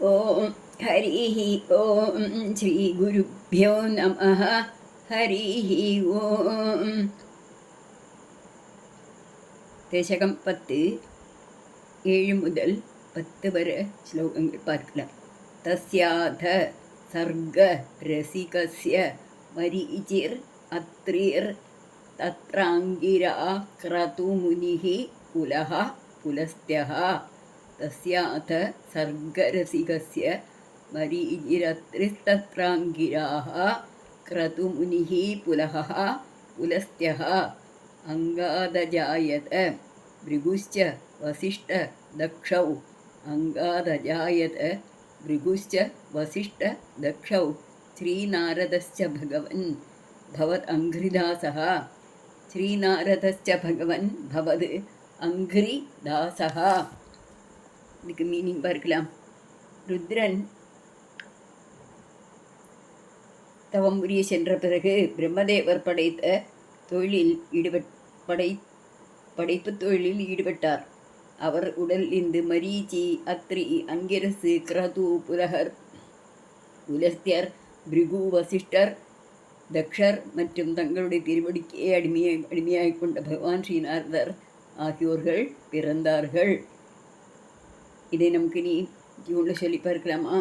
ॐ हरिः ॐ श्रीगुरुभ्यो नमः हरिः ॐ दशकं 10 7 முதல் 10 வரை ஸ்லோகங்கள் பார்க்கலாம். தஸ்யாத சர்க ரசிகஸ்ய மரீச்சிர் அத்ரிர் தத்ராங்கிரா க்ரதுமுனிः புலः புலஸ்த்யः. तस्याथ सर्गरसिकस्य मरीचिरत्रिस्तत्राङ्गिराः क्रतुमुनिः पुलः पुलस्त्यः. अङ्गादजायत भृगुश्च वसिष्ठ दक्षौ. अङ्गादजायत भृगुश्च वसिष्ठ दक्षौ. श्रीनारदश्च भगवन् भवत् अङ्घ्रिदासः. श्रीनारदश्च भगवन् भवद् अङ्घ्रिदासः. இதுக்கு மீனிங் பார்க்கலாம். ருத்ரன் தவம் புரிய சென்ற பிறகு பிரம்மதேவர் படைத்த தொழிலில் படைப்பு தொழிலில் ஈடுபட்டார். அவர் உடலிருந்து மரீச்சி, அத்ரி, அங்கிரசு, கிரது, புலகர், புலஸ்தியர், பிருகு, வசிஷ்டர், தக்ஷர் மற்றும் தங்களுடைய திருவடிக்கே அடிமையாய் கொண்ட பகவான் ஸ்ரீநாரதர் ஆகியோர்கள் பிறந்தார்கள். இதை நமக்கு நீ டியூன்ல சொல்லி பார்க்கலாமா?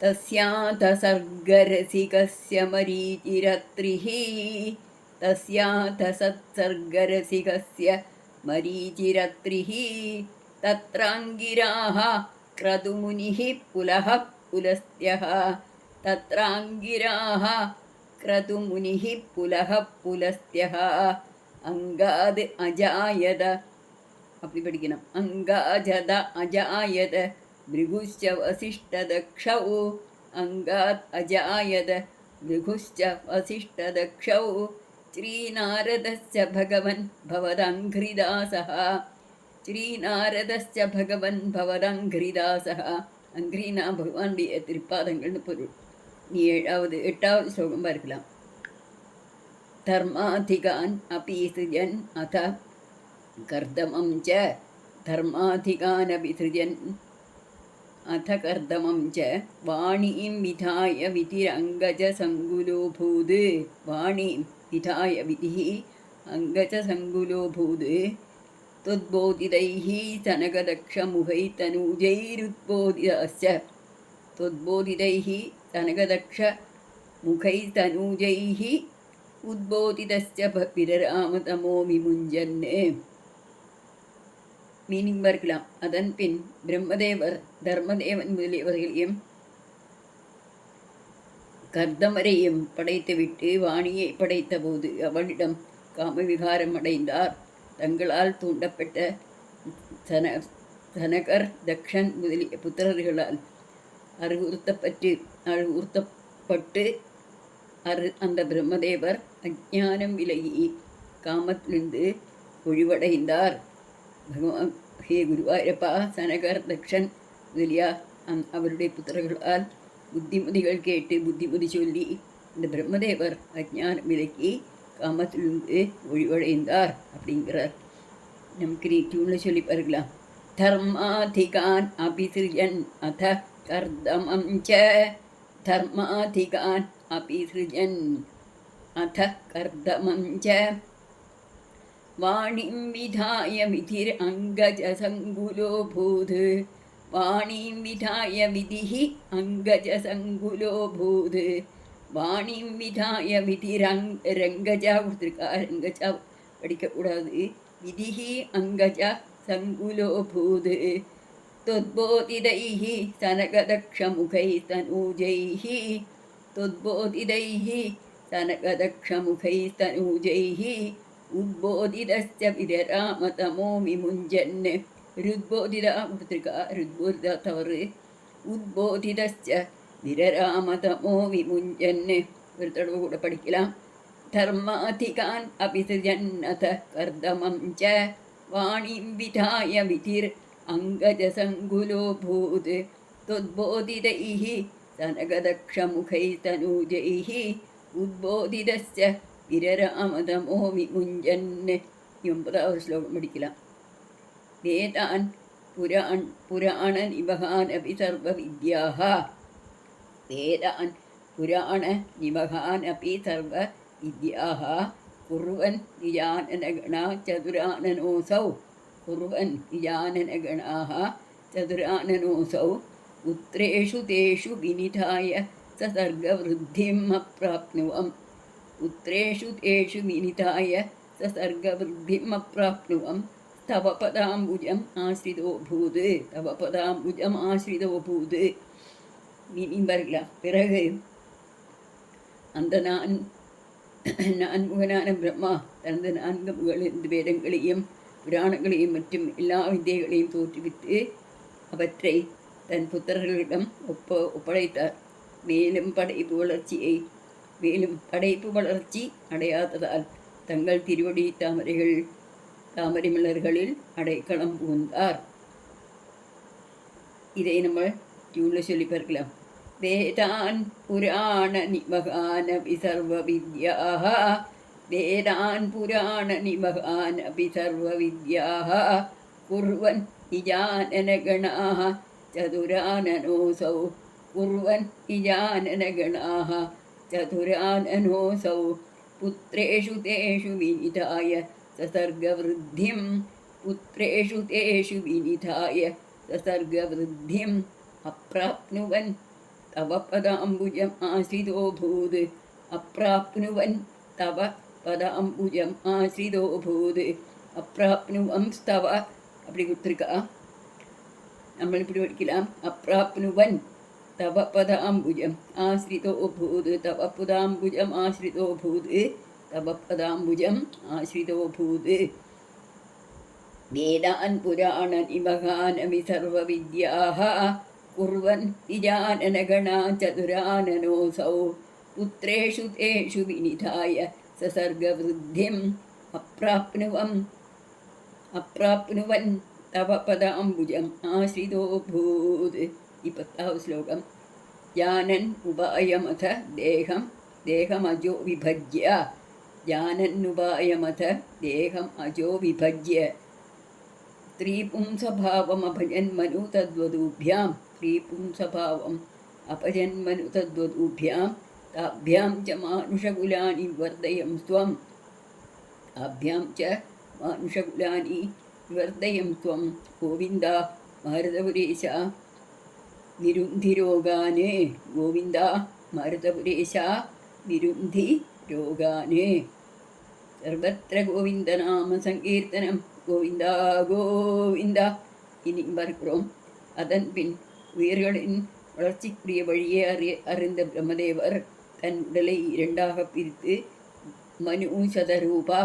தஸ்யாத சர்கரசிகஸ்ய மரீச்சிரத்ரிஹ. தஸ்யாத சத்சர்கரசிகஸ்ய மரீச்சிரத்ரிஹ. தத்ராங்கிராः க்ரதுமுனிः புலः புலஸ்த்யः. தத்ராங்கிராः க்ரதுமுனிः புலः புலஸ்த்யः. அங்காத் அஜாயத அப்படி படிக்கணும். அங்காஜத அஜாயத பிருகுஷ்ச வசிஷ்ட தக்ஷௌ. அங்காத் அஜாயத பிருகுஷ்ச வசிஷ்ட தக்ஷௌ. ஸ்ரீநாரதஸ்ச பகவன் பவதங்கிரிதாசः. ஸ்ரீநாரதஸ்ச பகவன் பவதங்கிரிதாசः. அங்கிரினா பகவானுடைய திருப்பாதங்கள்னு பொருள். நீ 8வது ஸ்லோகம் பார்க்கலாம். தர்மாதிகான் அபி சிருஜன் அத कर्दमं च धर्माधिकानभिसृजन् अथ कर्दमं च वाणीं विधाय विधिरङ्गजसङ्कुलोऽभूत्. वाणीं विधाय विधिः अङ्गजसङ्कुलोऽभूत्. त्वद्बोधितैः सनकदक्षमुखैस्तनूजैरुद्बोधितश्च. त्वद्बोधितैः सनकदक्षमुखैस्तनूजैः उद्बोधितश्च विररामतमो विमुञ्जन्. மீனிங் பார்க்கலாம். அதன் பின் பிரம்மதேவர் தர்மதேவன் முதலியவர்களையும் கர்தமரையும் படைத்துவிட்டு வாணியை படைத்த போது அவளிடம் காமவிகாரம் அடைந்தார். தங்களால் தூண்டப்பட்ட சனகர், தக்ஷன் முதலிய புத்திரர்களால் அறிவுறுத்தப்பட்டு அந்த பிரம்மதேவர் அஞ்ஞானம் விலகி காமத்திலிருந்து ஒழிவடைந்தார். பகவான் ஹே குருவாயூரப்பா, சனகர், தக்ஷன் முதலியா அவருடைய புத்திரர்களால் புத்திமதிகள் கேட்டு புத்திமதி சொல்லி இந்த பிரம்மதேவர் அஜ்ஞானம் விலக்கி காமத்திலிருந்து ஒழிவடைந்தார் அப்படிங்கிறார். நமக்கு நீ டியூனில் சொல்லி பார்க்கலாம். தர்மாதிகான் அபிசிருஜன் அத கர்தமம் ச. தர்மாதிகான் அபிசிருஜன் அத கர்தமம் ச. वाणीं विधाय विधिरङ्गजसङ्कुलोऽभूत्. वाणीं विधाय विधिः अङ्गजसङ्कुलोऽभूत्. वाणीं विधाय விதிரங்கஜா கொடுத்துருக்கா. ரங்கஜா படிக்கக்கூடாது. விதிஹி அங்கஜா சங்குலோபூத். தொத்போதிதைः சனகதக்ஷமுகைஸ்தனூஜைः. தொத்போதிதைः சனகதக்ஷமுகைஸ்தனூஜைः உத்போதிதஸ்ச விரராமதமோ விமுஞ்சன். ருத்போதிதா கொடுத்துருக்கா. ருத்போதிதா தவறு. உத்போதிதஸ்ச விரராமதமோ விமுஞ்சன். ஒரு தடவை கூட படிக்கலாம். தர்மாதிகான் அபிசிருஜன் அத கர்தமம் ச. வாணிம் விதாய விதிர் அங்கஜசங்குலோபூத். தொத்போதிதைः சனகதக்ஷமுகைஸ்தனூஜைः உத்போதிதஸ்ச விரராமதமோ விமுஞ்சன். 9வது ஸ்லோகம் படிக்கலாம். வேதான் पुराणनिवहानपि सर्वविद्याः वेदान् पुराणनिवहानपि सर्वविद्याः कुर्वन् निजाननगणा चतुराननोऽसौ कुर्वन् निजाननगणाः चतुराननोऽसौ पुत्रेषु तेषु विनिधाय ससर्गवृद्धिम् अप्राप्नुवम् पुत्रेषु तेषु विनिधाय ससर्गवृद्धिम् अप्राप्नुवम् तव पदाम्बुजम् आश्रितो भूत् तव पदाम्बुजम् आश्रितो भूत् பிறகு அந்த நான்முகனான பிரம்மா தனது 4 முகலிருந்து வேதங்களையும் புராணங்களையும் மற்றும் எல்லா வித்தைகளையும் தோற்றுவித்து அவற்றை தன் புத்திரர்களிடம் ஒப்படைத்தார். மேலும் படைப்பு வளர்ச்சி அடையாததால் தங்கள் திருவடி தாமரை மலர்களில் அடைக்கலம் புகுந்தார். இதை நம்ம டியூனில் சொல்லி பார்க்கலாம். வேதான் புராணநிவகானபி சர்வவித்யாः வேதான் புராணநிவகானபி சர்வவித்யாः குர்வன் நிஜானனகணாः சதுரானனோऽசौ குர்வன் நிஜானனகணாः சதுரானனோऽசौ புத்ரேஷு தேஷு வினிதாய சசர்கவருத்திம் புத்ரேஷு தேஷு வினிதாய சசர்கவருத்திம் அப்ராப்னுவன் தவ பதாம்புஜம் ஆசிரிதோ பூத் அப்ராப்னுவன் தவ பதாம்புஜம் ஆசிரிதோ பூத் அப்ராப்னுவம் ஸ்தவ அப்படி கொடுத்துருக்கா. நம்ம இப்படி படிக்கலாம். அப்ராப்னுவன் தவ பதாம்புஜம் ஆசிரிதோ பூத் தவ பதாம்புஜம் ஆசிரிதோ பூத் தவ பதாம்புஜம் ஆசிரிதோ பூத் வேதான் புராணநிவகானபி சர்வவித்யாः कुर्वन् निजाननगणा चतुराननोऽसौ पुत्रेषु तेषु विनिधाय ससर्गवृद्धिम् अप्राप्नुवन् तव पदाम्बुजम् आश्रितो भूत्. 10வது श्लोकम्. जानन् उपायमथ देहमजो विभज्य जानन्नुपायमथ देहम् अजो विभज्य स्त्रीपुंसभावमभजन्मनु तद्वदूभ्यां स्त्रीपुंसभावम् अपजन्मनु तद्वदूभ्यां ताभ्यां च मानुषकुलानि वर्धयं त्वं ताभ्यां च मानुषकुलानि वर्धयं त्वं गोविन्द मारुतपुरेश निरुन्धि रोगान् गोविन्द मारुतपुरेश निरुन्धि रोगान्. सर्वत्र गोविन्दनाम सङ्कीर्तनं கோவிந்தா கோவிந்தா இனி பார்க்கிறோம். அதன் பின் உயிர்களின் வளர்ச்சிக்குரிய வழியே அறிந்த பிரம்மதேவர் தன் உடலை 2ஆக பிரித்து மனு சதரூபா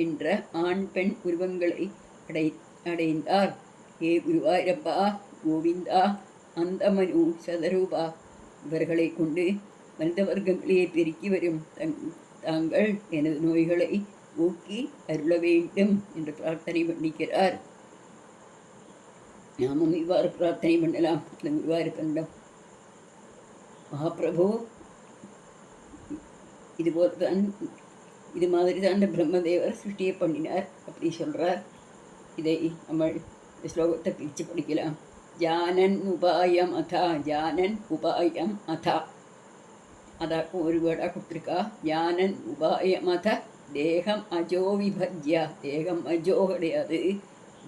என்ற ஆண் பெண் உருவங்களை அடைந்தார். ஏ குருவாயிரப்பா கோவிந்தா, அந்த மனு சதரூபா இவர்களை கொண்டு மனித வர்க்கங்களையே பெருக்கி வரும் தாங்கள் எனது நோய்களை ஊக்கி அருள வேண்டும் என்று பிரார்த்தனை பண்ணிக்கிறார். நாமும் இவ்வாறு பிரார்த்தனை பண்ணலாம். குருவாயூரப்பனிடம், மகாபிரபு இது மாதிரி தான் இந்த பிரம்மதேவர் சிருஷ்டியை பண்ணினார் அப்படி சொல்கிறார். இதை நம்ம ஸ்லோகத்தை பிரித்து படிக்கலாம். ஜானன் உபாயம் அதா ஜானன் உபாயம் அதா அதாக்கும் ஒரு வேர்டாக கொடுத்துருக்கா. ஜானன் உபாயம் அத தேகம் அஜோ விபஜ்யா தேகம் அஜோ கிடையாது,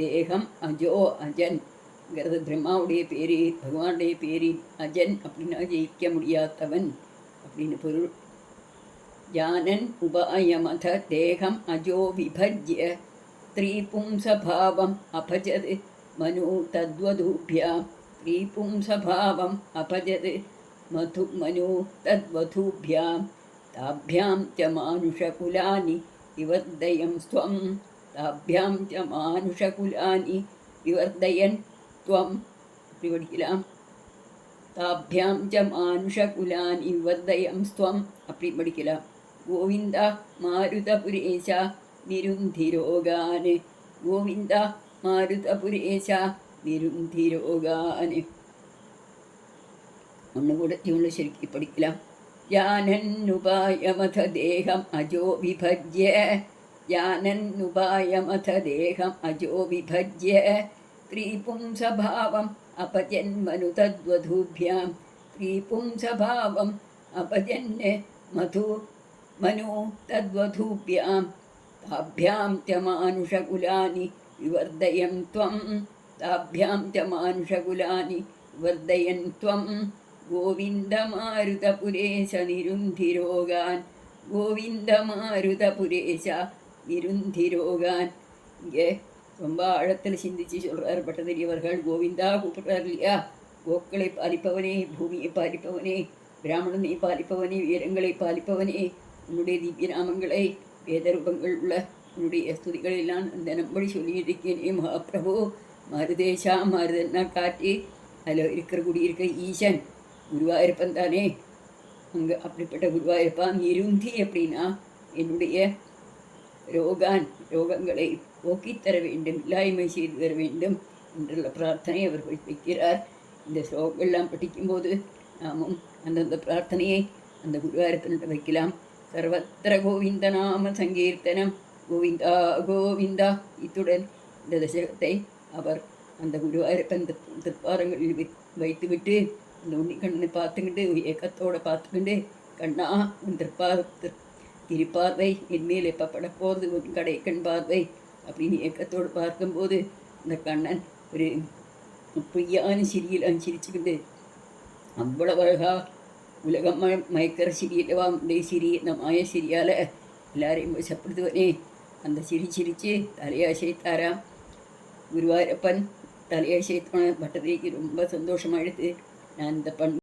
தேகம் அஜோ அஜன்ங்கிறது பிரம்மாவுடைய பேரு, பகவானுடைய பேரு. அஜன் அப்படின்னா ஜெயிக்க முடியாதவன் அப்படின்னு பொருள். ஜானன் உபாயமத தேகம் அஜோ விபஜ்ய ஸ்திரீபும்சபாவம் அபஜத் மனு தத்வதூபியாம் ஸ்திரீபும்சபாவம் அபஜத் மனு தத்வதூபியாம் ताभ्यां च मानुषकुलानि विवर्धयं त्वं ताभ्यां च मानुषकुलानि विवर्धयन् त्वं அப்படி படிக்கலாம். தாபியாம் ச மானுஷகுலானி விவர்தயம் ஸ்வம் அப்படி படிக்கலாம். கோவிந்தா மாருதபுரேஷா நிருந்திரோகான் கோவிந்தா மாருதபுரேஷா நிருந்திரோகான். ஒன்று கூட இவங்களை ശരിക്കും படிக்கலாம். जानन्नुपायमथ देहम् अजो विभज्य जानन्नुपायमथ देहम् अजो विभज्य ஸ்திரீபும்சபாவம் அபஜன்மனு தத்வதூபியாம் ஸ்திரீபும்சபாவம் அபஜன் மனு தத்வதூபியாம் தாபியாம் ச மானுஷகுலானி விவர்தயன் த்வம் தாபியாம் ச மானுஷகுலானி விவர்தயன் த்வம் கோவிந்தமாருதபுரேஷ நிருந்திரோகான் கோவிந்தமாருதபுரேஷ நிருந்திரோகான். இங்கே ரொம்ப ஆழத்தில் சிந்திச்சு சொல்கிறார் பட்டதிரியவர்கள். கோவிந்தா கூப்பிட்றார் இல்லையா? கோக்களை பாலிப்பவனே, பூமியை பாலிப்பவனே, பிராமணனை பாலிப்பவனே, வீரங்களை பாலிப்பவனே, உன்னுடைய திவ்ய நாமங்களை வேதரூபங்கள் உள்ள உன்னுடைய ஸ்துதிகளெல்லாம் அந்த நம்படி சொல்லியிருக்கேனே மகாபிரபு. மாருதேஷா, மாருதன்னா காட்டி அதில் குடியிருக்கிற ஈசன் குருவாயிருப்பன் தானே. அங்கே அப்படிப்பட்ட குருவாயிருப்பான். நிருந்தி அப்படின்னா என்னுடைய ரோகங்களை போக்கித்தர வேண்டும், இல்லாய்மை செய்து தர வேண்டும் என்றுள்ள பிரார்த்தனை அவர் வைக்கிறார். இந்த ஸ்லோகங்கள்லாம் படிக்கும்போது நாமும் அந்தந்த பிரார்த்தனையை அந்த குருவாயிருப்பன்கிட்ட வைக்கலாம். சர்வத்திர கோவிந்த நாம சங்கீர்த்தனம் கோவிந்தா கோவிந்தா. இத்துடன் இந்த தசகத்தை அவர் அந்த குருவாயிருப்பன் திருப்பாரங்களில் வைத்துவிட்டு அந்த உன்னிக்கண்ணனை பார்த்துக்கிட்டு ஏக்கத்தோடு பார்த்துக்கிட்டு, கண்ணா உன் திருப்பார்வை என்மேல் எப்போ படப்போது உன் கடைக்கண் பார்வை அப்படின்னு ஏக்கத்தோடு பார்க்கும்போது அந்த கண்ணன் ஒரு பொய்யான சிரியில் சிரிச்சுக்கிட்டு அவ்வளவு அழகா உலகம் மயக்கிற சிறியவா உடைய சிறி, இந்த மாய சிரியால் எல்லாரையும் சப்படுத்துவனே. அந்த சிரிச்சு தலையாசைத்தாராம் குருவாயூரப்பன். தலையாசைத்தோன பட்டதிரிக்கு ரொம்ப சந்தோஷமாயிடுது. நான் இந்த